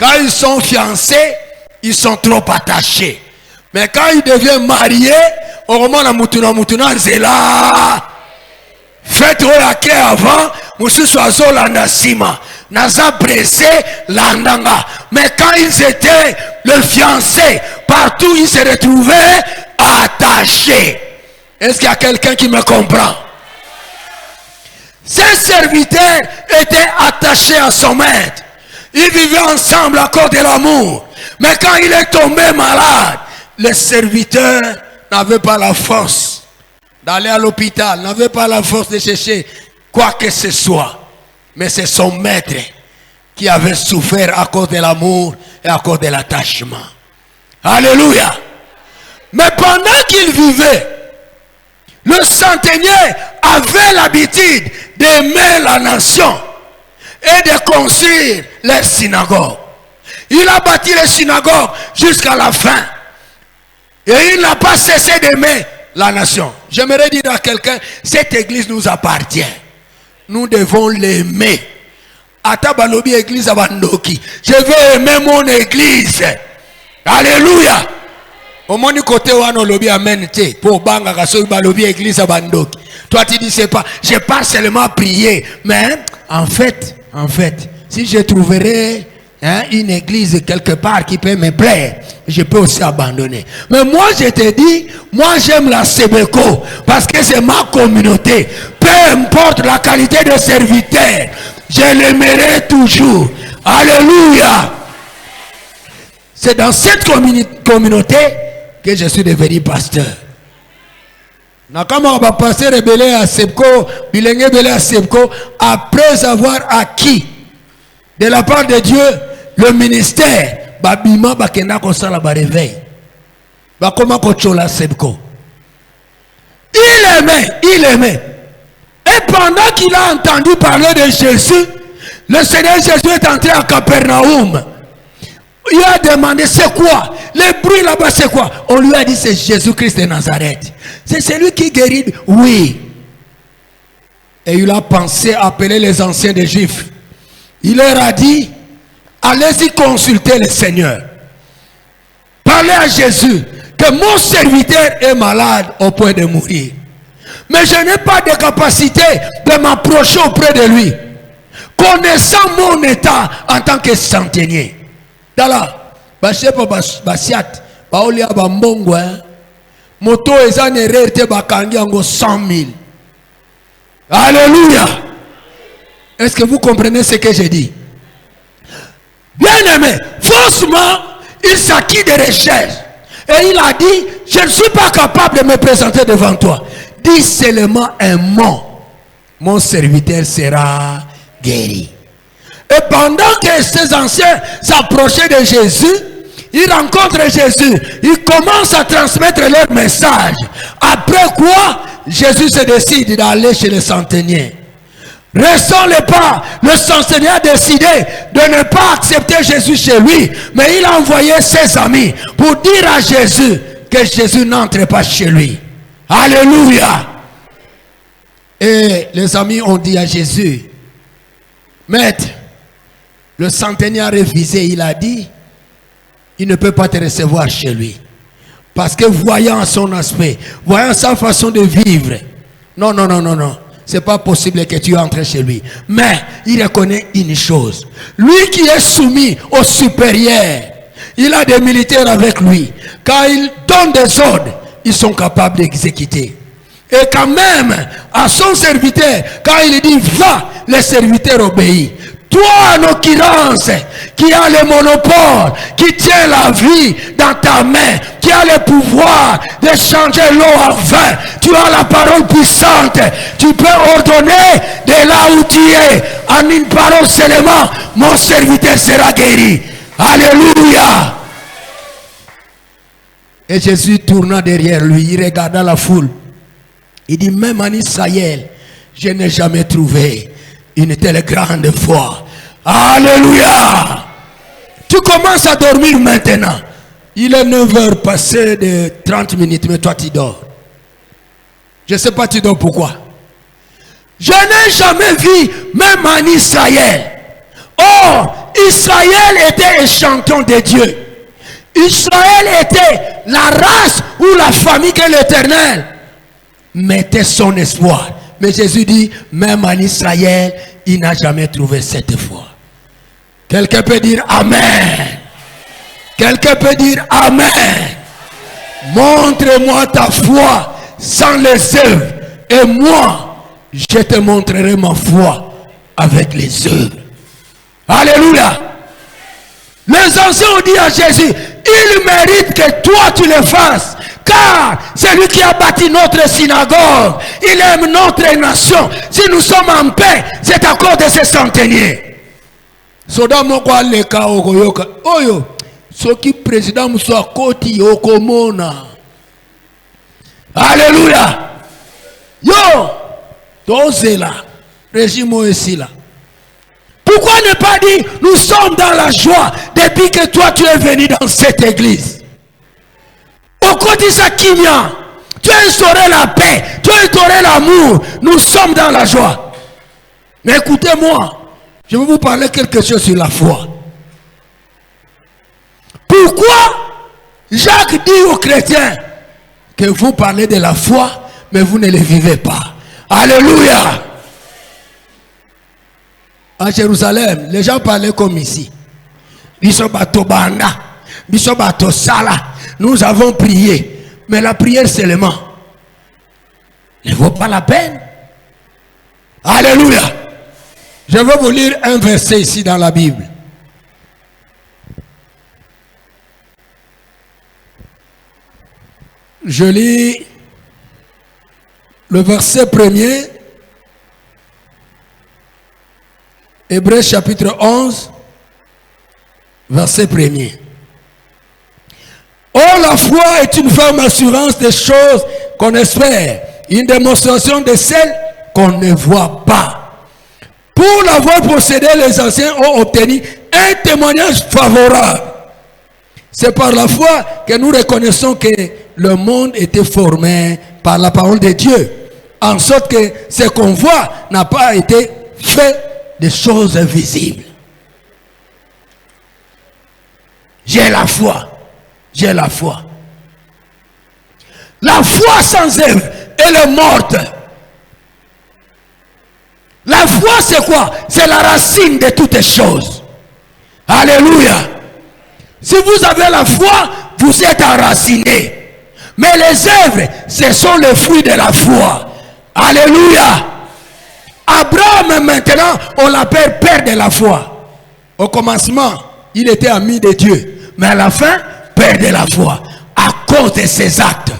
Quand ils sont fiancés, ils sont trop attachés. Mais quand ils deviennent mariés, au moment de Mutuna, c'est là. Faites la clé avant, Moussou Soazo l'andasima. Naza pressé l'andanga. Mais quand ils étaient le fiancé, partout ils se retrouvaient attachés. Est-ce qu'il y a quelqu'un qui me comprend? Ces serviteurs étaient attachés à son maître. Ils vivaient ensemble à cause de l'amour. Mais quand il est tombé malade, les serviteurs n'avaient pas la force d'aller à l'hôpital, n'avaient pas la force de chercher quoi que ce soit. Mais c'est son maître qui avait souffert à cause de l'amour et à cause de l'attachement. Alléluia. Mais pendant qu'il vivait, le centenier avait l'habitude d'aimer la nation et de construire les synagogues. Il a bâti les synagogues jusqu'à la fin. Et il n'a pas cessé d'aimer la nation. J'aimerais dire à quelqu'un, cette église nous appartient. Nous devons l'aimer. Atabalobi église abandoki. Je veux aimer mon église. Alléluia. Au moins du côté où on lobby amen te pour banga kaso balobi église abandoki. Toi tu dis c'est pas, je pas seulement prier, mais en fait, si je trouverais une église quelque part qui peut me plaire, je peux aussi abandonner. Mais moi je te dis, moi j'aime la Sebeco parce que c'est ma communauté. Peu importe la qualité de serviteur, je l'aimerai toujours. Alléluia. C'est dans cette communauté que je suis devenu pasteur. Nakama va passer rebelle à Sebco, bilenge belé à Sebco, après avoir acquis de la part de Dieu le ministère, babima bakenda kosala ba réveil. Bakoma kochola Sebco. Il aimait. Et pendant qu'il a entendu parler de Jésus, le Seigneur Jésus est entré à Capernaum. Il a demandé c'est quoi? Le bruit là-bas c'est quoi? On lui a dit c'est Jésus-Christ de Nazareth. C'est celui qui guérit. Oui. Et il a pensé appeler les anciens des Juifs. Il leur a dit allez-y consulter le Seigneur. Parlez à Jésus que mon serviteur est malade au point de mourir. Mais je n'ai pas de capacité de m'approcher auprès de lui. Connaissant mon état en tant que centenier. Dala, bashepa basiat, baolia bambongo, moto ezan ererte bakangi ango 100 000. Alléluia. Est-ce que vous comprenez ce que j'ai dit? Bien aimé, forcément, il s'acquit des recherches. Et il a dit, je ne suis pas capable de me présenter devant toi. Dis seulement un mot. Mon serviteur sera guéri. Et pendant que ces anciens s'approchaient de Jésus, ils rencontrent Jésus. Ils commencent à transmettre leur message. Après quoi, Jésus se décide d'aller chez le centenier. Restons les pas. Le centenier a décidé de ne pas accepter Jésus chez lui. Mais il a envoyé ses amis pour dire à Jésus que Jésus n'entre pas chez lui. Alléluia. Et les amis ont dit à Jésus, Maître, le centenier a révisé, il a dit, il ne peut pas te recevoir chez lui. Parce que voyant son aspect, voyant sa façon de vivre, non. C'est pas possible que tu entres chez lui. Mais il reconnaît une chose. Lui qui est soumis au supérieur, il a des militaires avec lui. Quand il donne des ordres, ils sont capables d'exécuter. Et quand même, à son serviteur, quand il dit va, le serviteur obéit. Toi, en l'occurrence, qui a le monopole, qui tient la vie dans ta main, qui a le pouvoir de changer l'eau en vin, tu as la parole puissante, tu peux ordonner de là où tu es, en une parole seulement, mon serviteur sera guéri. Alléluia. Et Jésus tourna derrière lui, il regarda la foule. Il dit, même en Israël, je n'ai jamais trouvé une telle grande foi. Alléluia. Tu commences à dormir maintenant. Il est 9h passé de 30 minutes, mais toi tu dors. Je ne sais pas tu dors pourquoi. Je n'ai jamais vu, même en Israël. Or, Israël était échantillon de Dieu. Israël était la race ou la famille que l'Éternel mettait son espoir. Mais Jésus dit, même en Israël, il n'a jamais trouvé cette foi. Quelqu'un peut dire Amen. Quelqu'un peut dire Amen. Montre-moi ta foi sans les œuvres. Et moi, je te montrerai ma foi avec les œuvres. Alléluia. Les anciens ont dit à Jésus, il mérite que toi tu le fasses. Car c'est lui qui a bâti notre synagogue. Il aime notre nation. Si nous sommes en paix, c'est à cause de ces centeniers. Soda moko aleka okoyoka. Oyo, soki président muso akoti okomona. Alléluia. Yo, dosez là. Régime aussi là. Pourquoi ne pas dire, nous sommes dans la joie depuis que toi tu es venu dans cette église. Au côté de ça, Kimia, tu as instauré la paix, tu as instauré l'amour. Nous sommes dans la joie. Mais écoutez-moi, je vais vous parler quelque chose sur la foi. Pourquoi Jacques dit aux chrétiens que vous parlez de la foi, mais vous ne le vivez pas. Alléluia. À Jérusalem, les gens parlaient comme ici. Nous avons prié, mais la prière seulement ne vaut pas la peine. Alléluia. Je vais vous lire un verset ici dans la Bible. Je lis le verset premier. Hébreux chapitre 11, verset 1er. Oh, la foi est une ferme assurance des choses qu'on espère, une démonstration de celles qu'on ne voit pas. Pour l'avoir possédé, les anciens ont obtenu un témoignage favorable. C'est par la foi que nous reconnaissons que le monde était formé par la parole de Dieu, en sorte que ce qu'on voit n'a pas été fait des choses invisibles. J'ai la foi. J'ai la foi. La foi sans œuvre, elle est morte. La foi, c'est quoi? C'est la racine de toutes les choses. Alléluia. Si vous avez la foi, vous êtes enraciné. Mais les œuvres, ce sont les fruits de la foi. Alléluia. Abraham, maintenant, on l'appelle père de la foi. Au commencement, il était ami de Dieu. Mais à la fin, père de la foi. À cause de ses actes.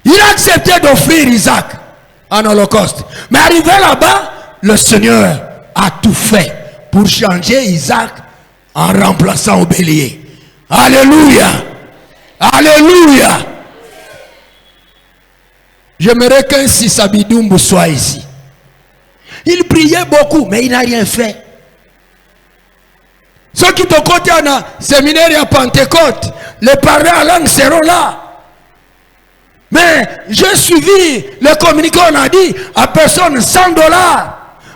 Il a accepté d'offrir Isaac en holocauste. Mais arrivé là-bas, le Seigneur a tout fait pour changer Isaac en remplaçant au bélier. Alléluia. Alléluia. J'aimerais qu'un Sisabidumbu soit ici. Il priait beaucoup, mais il n'a rien fait. Ceux qui te côté en a séminaire à Pentecôte, les parents en langue seront là. Mais j'ai suivi le communiqué, on a dit à personne $100.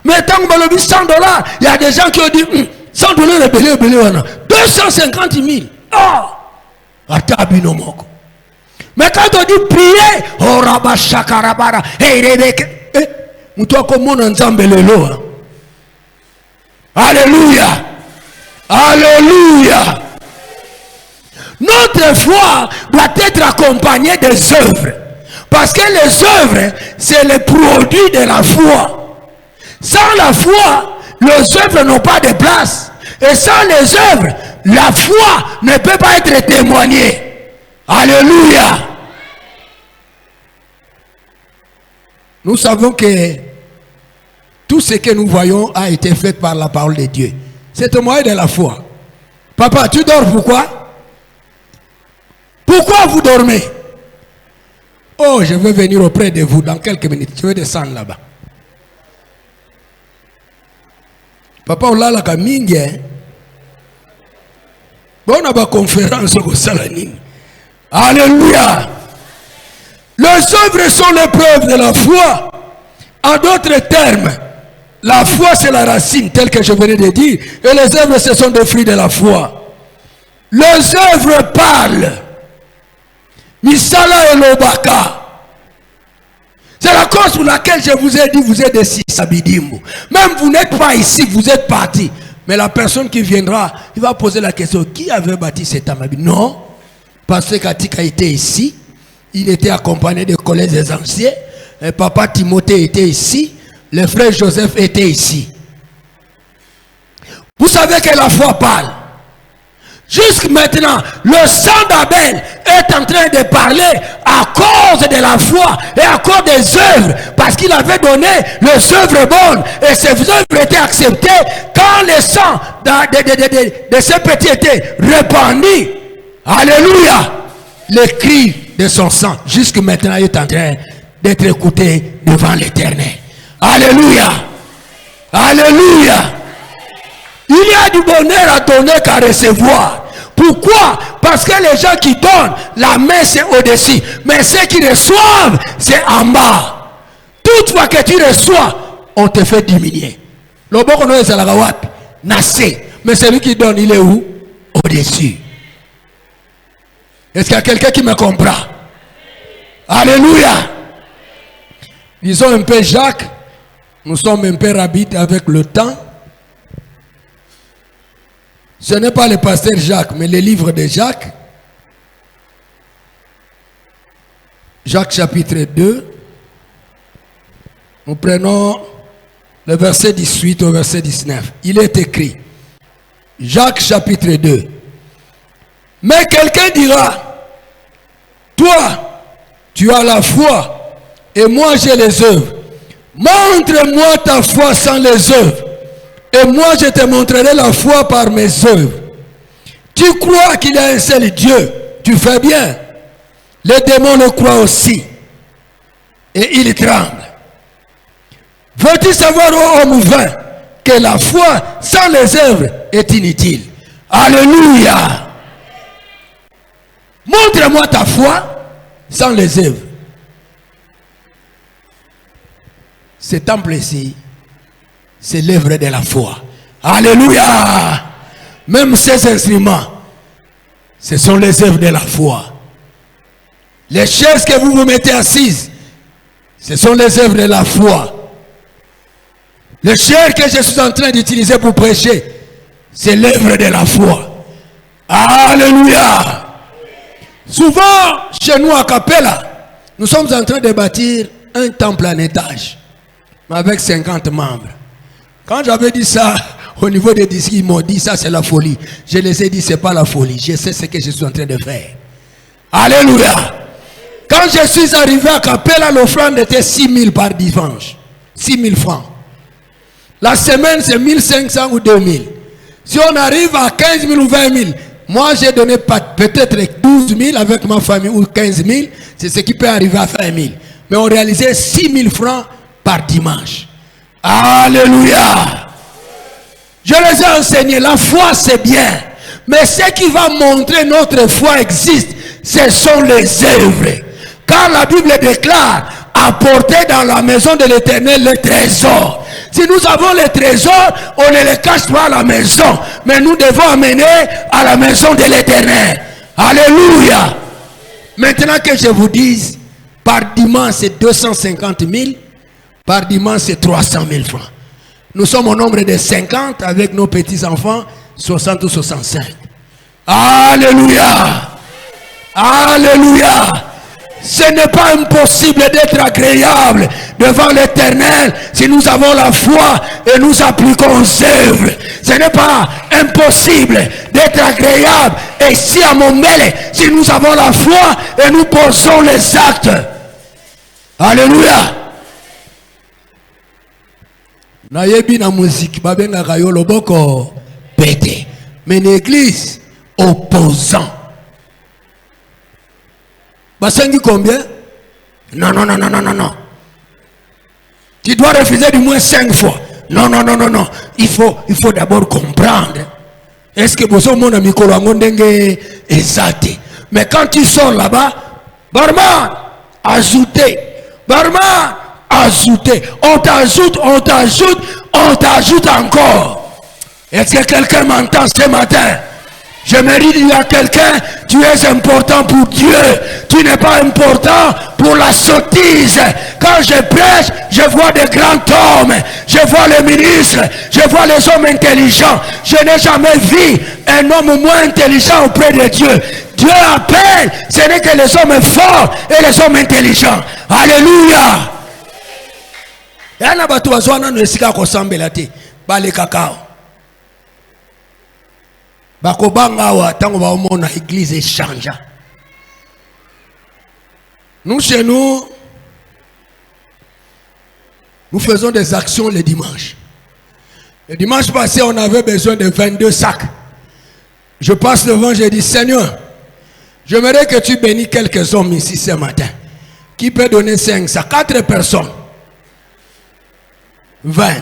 Mais tant que on a 100 $, il y a des gens qui ont dit $100 le belé, 250 000. Ah! Mais quand on dit prier, oh rabba shakarabara, hey Rebecca, alléluia, alléluia. Notre foi doit être accompagnée des œuvres, parce que les œuvres c'est le produit de la foi. Sans la foi, les œuvres n'ont pas de place, et sans les œuvres, la foi ne peut pas être témoignée. Alléluia. Nous savons que tout ce que nous voyons a été fait par la parole de Dieu. C'est au moyen de la foi. Papa, tu dors pourquoi? Pourquoi vous dormez? Oh, je vais venir auprès de vous dans quelques minutes. Je vais descendre là-bas. Papa, on l'a la camingue. Bon, on a une conférence au Salanine. Alléluia. Les œuvres sont les preuves de la foi. En d'autres termes, La foi, c'est la racine, telle que je venais de dire. Et les œuvres, ce sont des fruits de la foi. Les œuvres parlent. Misala et Lobaka. C'est la cause pour laquelle je vous ai dit, vous êtes des Sisabidimbo. Même vous n'êtes pas ici, vous êtes partis. Mais la personne qui viendra, il va poser la question, qui avait bâti cet Amabi? Non. Parce que Katika était ici. Il était accompagné des collègues des anciens. Et papa Timothée était ici. Le frère Joseph était ici. Vous savez que la foi parle. Jusque maintenant, le sang d'Abel est en train de parler à cause de la foi et à cause des œuvres. Parce qu'il avait donné les œuvres bonnes. Et ces œuvres étaient acceptées quand le sang de ce petit était répandu. Alléluia. Le cri de son sang, jusque maintenant, est en train d'être écouté devant l'Éternel. Alléluia. Alléluia. Il y a du bonheur à donner qu'à recevoir. Pourquoi? Parce que les gens qui donnent, la main c'est au-dessus. Mais ceux qui reçoivent, c'est en bas. Toutefois que tu reçois, on te fait diminuer. Le bon qu'on a c'est la rawat, nassé. Mais celui qui donne, il est où? Au-dessus. Est-ce qu'il y a quelqu'un qui me comprend? Alléluia. Disons un peu Jacques. Nous sommes un peu rapides avec le temps. Ce n'est pas le pasteur Jacques, mais le livre de Jacques. Jacques chapitre 2. Nous prenons le verset 18 au verset 19. Il est écrit. Jacques chapitre 2. Mais quelqu'un dira, toi, tu as la foi et moi j'ai les œuvres. Montre-moi ta foi sans les œuvres. Et moi je te montrerai la foi par mes œuvres. Tu crois qu'il y a un seul Dieu. Tu fais bien. Les démons le croient aussi. Et ils tremblent. Veux-tu savoir, ô homme vain, que la foi sans les œuvres est inutile? Alléluia. Montre-moi ta foi sans les œuvres. Ce temple-ci, c'est l'œuvre de la foi. Alléluia. Même ces instruments, ce sont les œuvres de la foi. Les chaises que vous vous mettez assises, ce sont les œuvres de la foi. Le chair que je suis en train d'utiliser pour prêcher, c'est l'œuvre de la foi. Alléluia. Souvent, chez nous à Capella, nous sommes en train de bâtir un temple en étage, avec 50 membres. Quand j'avais dit ça, au niveau des disciples, ils m'ont dit ça c'est la folie. Je les ai dit c'est pas la folie. Je sais ce que je suis en train de faire. Alléluia. Quand je suis arrivé à Capella, l'offrande était 6 000 par dimanche. 6 000 francs. La semaine c'est 1 500 ou 2 000. Si on arrive à 15 000 ou 20 000, moi j'ai donné peut-être 12 000 avec ma famille ou 15 000. C'est ce qui peut arriver à 20 000. Mais on réalisait 6 000 francs par dimanche. Alléluia. Je les ai enseignés. La foi c'est bien. Mais ce qui va montrer notre foi existe, ce sont les œuvres. Car la Bible déclare, apporter dans la maison de l'Éternel le trésor. Si nous avons les trésors, on ne les cache pas à la maison. Mais nous devons amener à la maison de l'Éternel. Alléluia. Maintenant que je vous dise, par dimanche c'est 250 000. Par dimanche, c'est 300 000 francs. Nous sommes au nombre de 50 avec nos petits-enfants, 60 ou 65. Alléluia. Alléluia. Ce n'est pas impossible d'être agréable devant l'Éternel si nous avons la foi et nous appliquons aux œuvres. Ce n'est pas impossible d'être agréable ici à Mombele si nous avons la foi et nous posons les actes. Alléluia. Na yebi na musique babenga kayo loboko pété. Mais l'église opposant. Basengi combien? Non. Tu dois refuser du moins 5 fois. Non. Il faut d'abord comprendre. Est-ce que vous avez mon ami Kolangondenge exact? Mais quand tu sors là-bas, barman, ajoutez. Barman, ajouter. On t'ajoute on t'ajoute encore. Est-ce que quelqu'un m'entend ce matin? Je me dis, il y a quelqu'un, tu es important pour Dieu. Tu n'es pas important pour la sottise. Quand je prêche, je vois des grands hommes. Je vois les ministres. Je vois les hommes intelligents. Je n'ai jamais vu un homme moins intelligent auprès de Dieu. Dieu appelle, ce n'est que les hommes forts et les hommes intelligents. Alléluia. Et on a battu à Zoana, nous esika kosambela te. Bale kakao. Bakobanga tango ba omona église change. Nous chez nous faisons des actions le dimanche. Le dimanche passé, on avait besoin de 22 sacs. Je passe devant, je dis Seigneur, j'aimerais que tu bénis quelques hommes ici ce matin. Qui peut donner 5 sacs? 4 personnes. 20.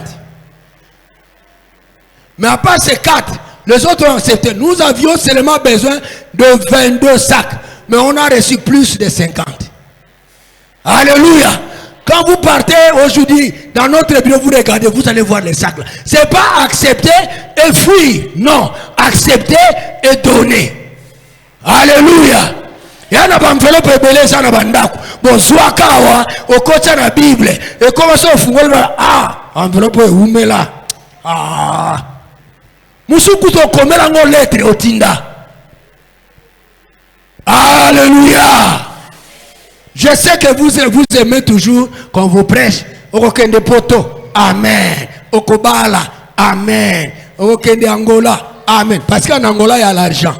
Mais à part ces 4, les autres ont accepté. Nous avions seulement besoin de 22 sacs. Mais on a reçu plus de 50. Alléluia. Quand vous partez aujourd'hui dans notre bureau, vous regardez, vous allez voir les sacs là. Ce n'est pas accepter et fuir. Non. Accepter et donner. Alléluia. Il y a un enveloppe ébélé, ça n'a pas d'endako. Bon, soit kawa, au côté de la Bible. Et comment ça, enveloppe est là. Musukuto komela ngo lettre otinda. Alléluia. Je sais que vous aimez toujours quand vous prêchez. Okokende poto. Amen. Okobala. Amen. Okokende Angola. Amen. Parce qu'en Angola, il y a l'argent.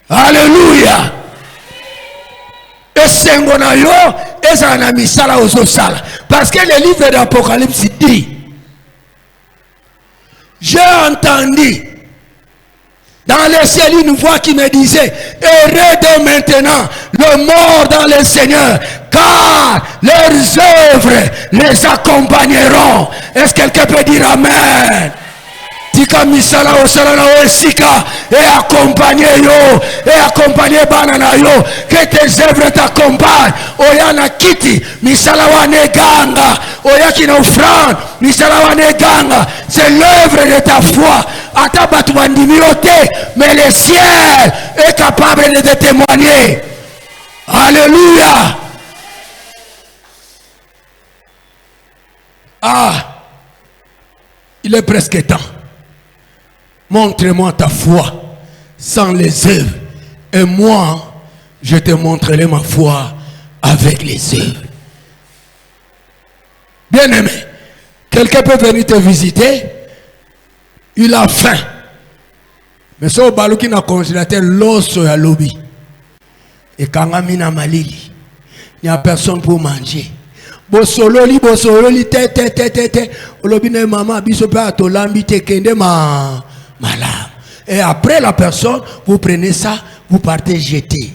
Alléluia. Et sengonayo, et ça n'a mis ça là aux sala. Parce que le livre d'Apocalypse dit, j'ai entendu dans les cieux une voix qui me disait, heureux dès maintenant le mort dans le Seigneur, car leurs œuvres les accompagneront. Est-ce que quelqu'un peut dire Amen? Tika misala osala osika et accompagner yo et accompagner banana yo, que tes œuvres t'accompagnent. Oyana kiti misala wane ganga oyaki na offrande misala wane ganga, c'est l'œuvre de ta foi. Ata batu bandimiote, mais le ciel est capable de te témoigner. Alléluia. Il est presque temps. Montre-moi ta foi sans les œuvres, et moi, je te montrerai ma foi avec les œuvres. Bien-aimé, quelqu'un peut venir te visiter, il a faim. Mais ça, au balou qui n'a congélateur, l'os à lobby. Et quand on a mis dans malili, il n'y a personne pour manger. Bosololi, te. Olobine maman, bisope atolambi te kende malade. Et après la personne, vous prenez ça, vous partez jeter.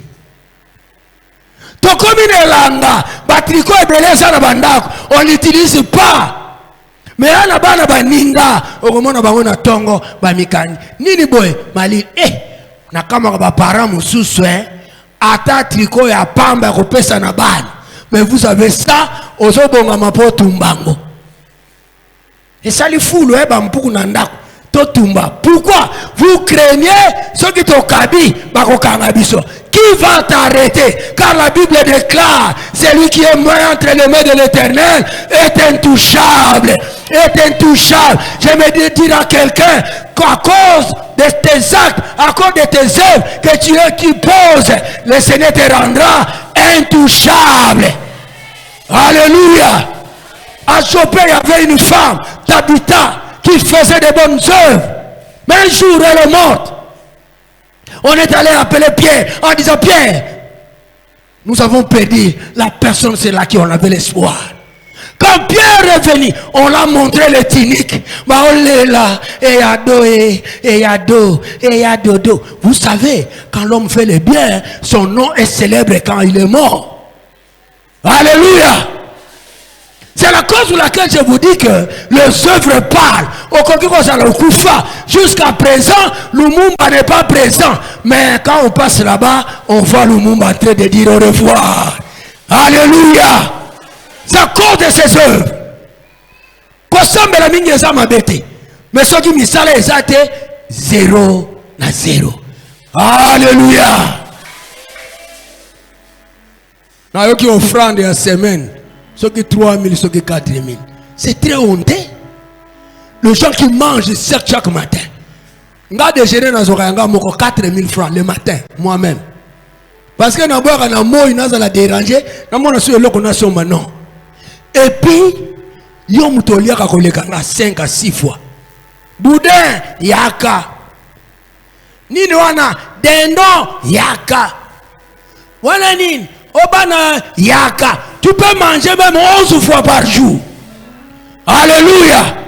Tokomine langa, batriko ebele ça na bandako, on n'utilise pas. Mais ana bana baninga, okomona bango na tongo, ba mikani. Nini boy, mali na kama ba parents mususu ata triko ya pamba ko pesa na bana. Mais vous avez ça, ozobonga mapoto mbango. Et ça li fou le ba mpuku na ndako. Pourquoi vous craignez ceux qui t'ont kabi? Qui va t'arrêter? Car la Bible déclare, celui qui est mort entre les mains de l'Éternel est intouchable. Est intouchable. Je me dis à quelqu'un qu'à cause de tes actes, à cause de tes œuvres que tu poses, le Seigneur te rendra intouchable. Alléluia. À Chopé, il y avait une femme d'habitat qui faisait de bonnes œuvres. Mais un jour, elle est morte. On est allé appeler Pierre en disant, Pierre, nous avons perdu la personne, c'est là qui on avait l'espoir. Quand Pierre est venu, on l'a montré les tuniques. Bah on est là, et à dodo. Vous savez, quand l'homme fait le bien, son nom est célèbre quand il est mort. Alléluia. C'est la cause pour laquelle je vous dis que les œuvres parlent. Jusqu'à présent, Lumumba n'est pas présent. Mais quand on passe là-bas, on voit Lumumba en train de dire au revoir. Alléluia. C'est à cause de ces œuvres. kosambela mingi eza mabete. Mais soki misala eza te 0 na 0. Alléluia. Na yoki offrande ya semaine, soki 3000, soki 4000. C'est très honteux. Les gens qui mangent chaque matin. Nga déjeuner na zokanga moko 4000 francs le matin, moi-même. Parce que na boire na moi inaza la déranger, na mona so eloko na so non. Et puis yo mutolia ka kolekanga 5 à 6 fois. Boudin yaka. Nini wana dendo yaka. Wana nini obana yaka. Tu peux manger même 11 fois par jour. Alléluia.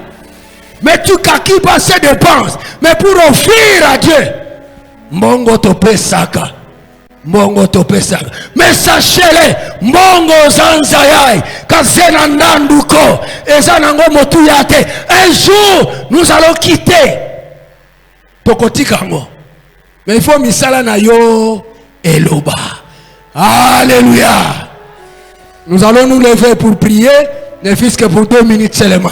Mais tu kaki pas ces dépenses. Mais pour offrir à Dieu. Mbongo tope saka. Mbongo tope saka. Mais sachez-le. Mbongo zanzayai. Kazena nanduko. Ezanango motuyate. Un jour, nous allons quitter. Pokotikango. Mais il faut misala na yo eloba. Alléluia. Nous allons nous lever pour prier. Ne fût-ce que pour 2 minutes seulement.